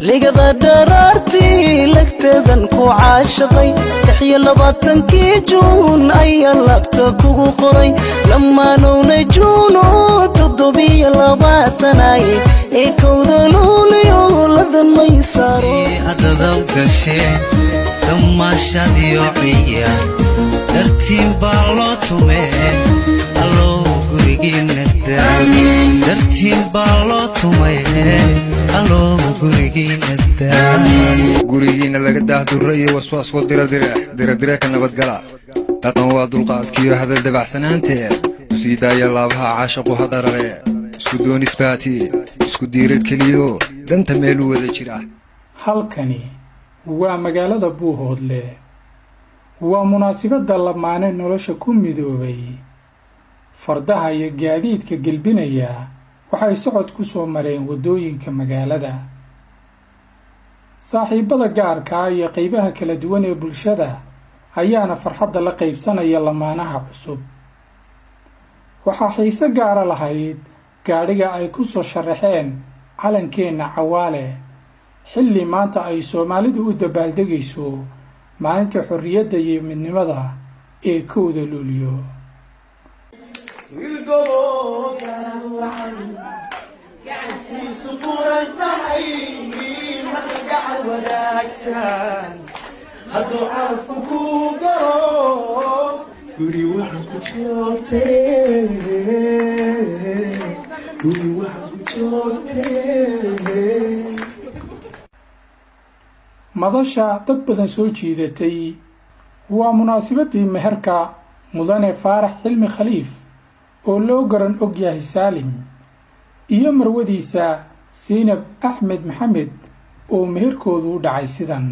لقد درارتي لكتدن كو عاشقي تحيا لباتنكي جون أي لبتكو قري لما نونجونو تضبي لباتناي إيكو ذلوليو لذن ميسارو أدذو كشي ثم شاديو عيا درتين بالوتومي ألو قريقين الدام درتين بالوتومي ألو قريقين الدام قريقين لك الدهد الرئي واسواس ودرا كنبت لكن هو دلقات كيو هذا الدبع سنانتي وسيدا يلا بها عاشق وهذا رأي اسكو دون إثباتي اسكو ديرت كليو دنت ميلو وذا جرا halkani waa magaalada Buuhoodle waa munaasabada lamaane nolosha ku midoobay fardaha iyo gaadiidka galbinaya waxay socod ku soo mareen wadooyinka magaalada saaxiibada gaarka iyo qaybaha kala duwan ee bulshada ayaana farxadda la qaybsanaya lamaanaha cusub waxa xiise gaar ah lahayd gaadhiga ay ku soo sharaxeen calankeena Cawaale xilli maanta ay Soomaalidu u dabaaldegayso maalinta xorriyadda iyo midnimada ee kooda Luulyo madasha dad badan soo jiidatay waa munaasabadii meherka mudane Faarax Cilmi Khaliif oo loo garan og yahay Saalim iyo marwadiisa Siinab Axmed Maxamed oo meherkoodu u dhacay sidan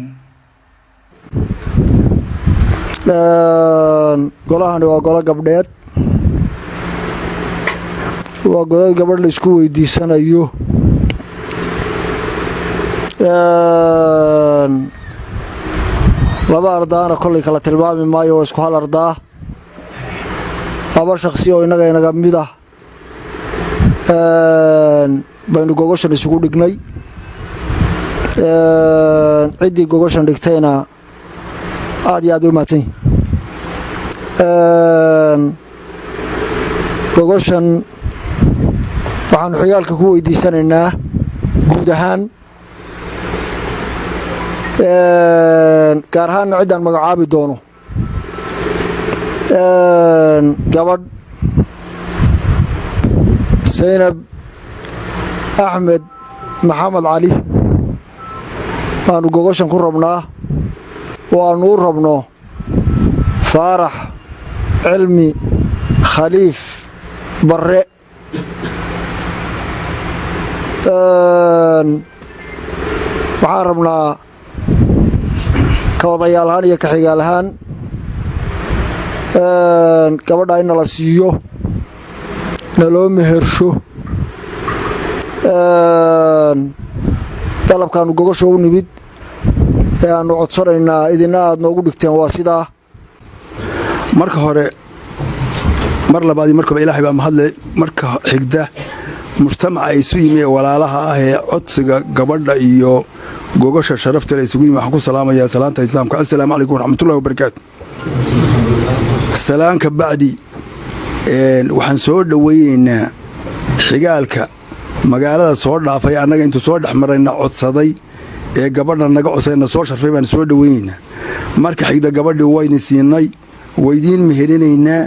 golahan waa golo gabdheed waa golo gabadh la isku weydiisanayo laba ardaana kulli kala tilmaami maayo isku hal ardaa laba shakhsi oo inaga mid ah baynu gogoshan isugu dhignay cidii gogoshan dhigtayna aad iyo aad u maatay gogoshan waxaan xigaalka ku weydiisanaynaa guud ahaan gaar ahaan cidaan magacaabi doono gabadh Siinab Axmed Maxamed Cali aanu gogoshan ku rabnaa oo aanu u rabno Faarax Cilmi Khaliif Barre waxaan rabnaa kawadayaalahaan iyo kaxigaalahaan gabadha in la siiyo naloo mehersho dalabkaanu gogosha u nimid ee aanu codsanaynaa idina aad noogu dhigteen waa sidaa marka hore mar labaadii markaba ilaahay baa mahadle marka xigda mujtamaca isu yimi ee walaalaha ah ee codsiga gabadha iyo gogosha sharafta la isugu yimi waxaan ku salaamayaa salaanta islaamka assalaamu calaykum waraxmatullahi wabarakaatu salaanka bacdi waxaan soo dhaweynaynaa xigaalka magaalada soo dhaafay annaga intuu soo dhex marayna codsaday ee gabadha naga codsadayna soo sharfay baan soo dhaweynaynaa marka xigda gabadhii wayna siinay waydiin meherinaynaa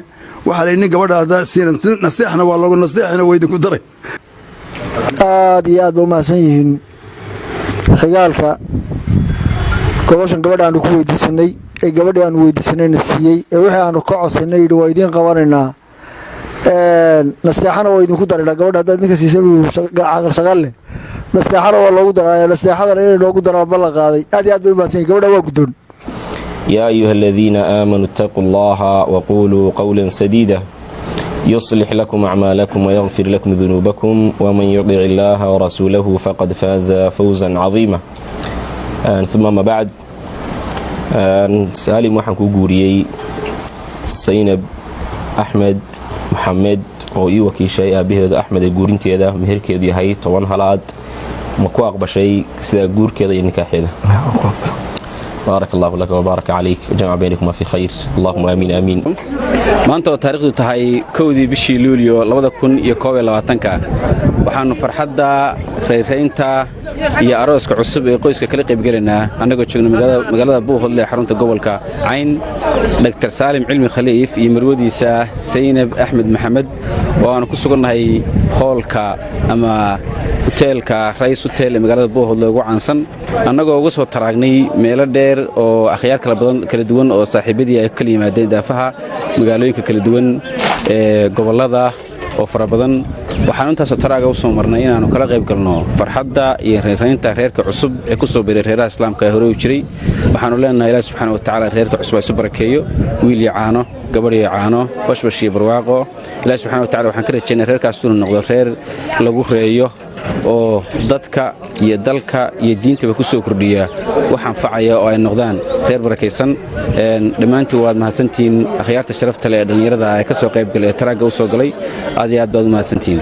waxaa layidhi gabadha haddaa siinan naseexna waa loogu naseexina waydinku daray aad iyo aad ba u mahadsan yihiin xigaalka gogoshan gabadha aanu ku weydiisanay ee gabadhii aanu weydiisanayna siiyey ee wixii aanu ka codsanay yidhi waa idiin qabanaynaa nasteexana waa idinku daraynaa gabadha haddaad ninka siisay caqal shaqal leh nasteexana waa loogu daraaya nasteexadana inay noogu daraan ballan qaaday aad iyo aad bay u mahadsan yihin gabadha waa guddoon يا أيها الذين آمنوا اتقوا الله وقولوا قولا سديدا يصلح لكم أعمالكم ويغفر لكم ذنوبكم ومن يطع الله ورسوله فقد فاز فوزا عظيما ثم ما بعد سالم waxaan ku guuriyay Siinab Axmed Maxamed oo ii wakiishay aabaheeda Axmed ee guurinteeda meherkeedu yahay 10 halaad ma ku aqbashay sida guurkeeda iyo nikaaxeeda بارك الله لك وبارك عليك وجمع بينكما في خير اللهم آمين آمين maanta oo taariikhdu tahay 1 bishii Luulyo 2021 waxaanu farxadda reereynta iyo arooska cusub ee qoyska kala qayb galanaa anagoo joogno magaalada Buuhoodle ee xarunta gobolka Cayn Dr. Salim Cilmi Khaliif iyo marwadiisa Zainab Ahmed Maxamed oo aan ku sugannahay hoolka ama hoteelka Rais Hotel ee magaalada Buuhoodle ugu caansan anagoo uga soo taraagnay meelo dheer oo akhyaar kala duwan oo saaxiibadii ay kala yimaadeen daafaha magaalooyinka kala duwan ee gobolada oo fara badan waxaan intaas taraaga u soo marnay inaanu kala qayb galno farxadda iyo reereynta reerka cusub ee ku soo biiray reeraha islaamka ee hore u jiray waxaanu leenahay Ilaahay subxaanahu wa ta'aala reerka cusub ay soo barakeeyo wiil iyo caano gabadh iyo caano bashbash iyo barwaaqo Ilaahay subxaanahu wa ta'aala waxaan ka rajaynayaa reerkaas inuu noqdo reer lagu reeyo oo dadka iyo dalka iyo diintaba ku soo kordhiya wax anfacaya oo ay noqdaan reer barakeysan dhamaantii waad mahadsantiin akhyaarta sharafta leh ee dhalinyarada ay ka soo qayb galay taraaga u soo galay aad iyo aad baad u mahadsantiin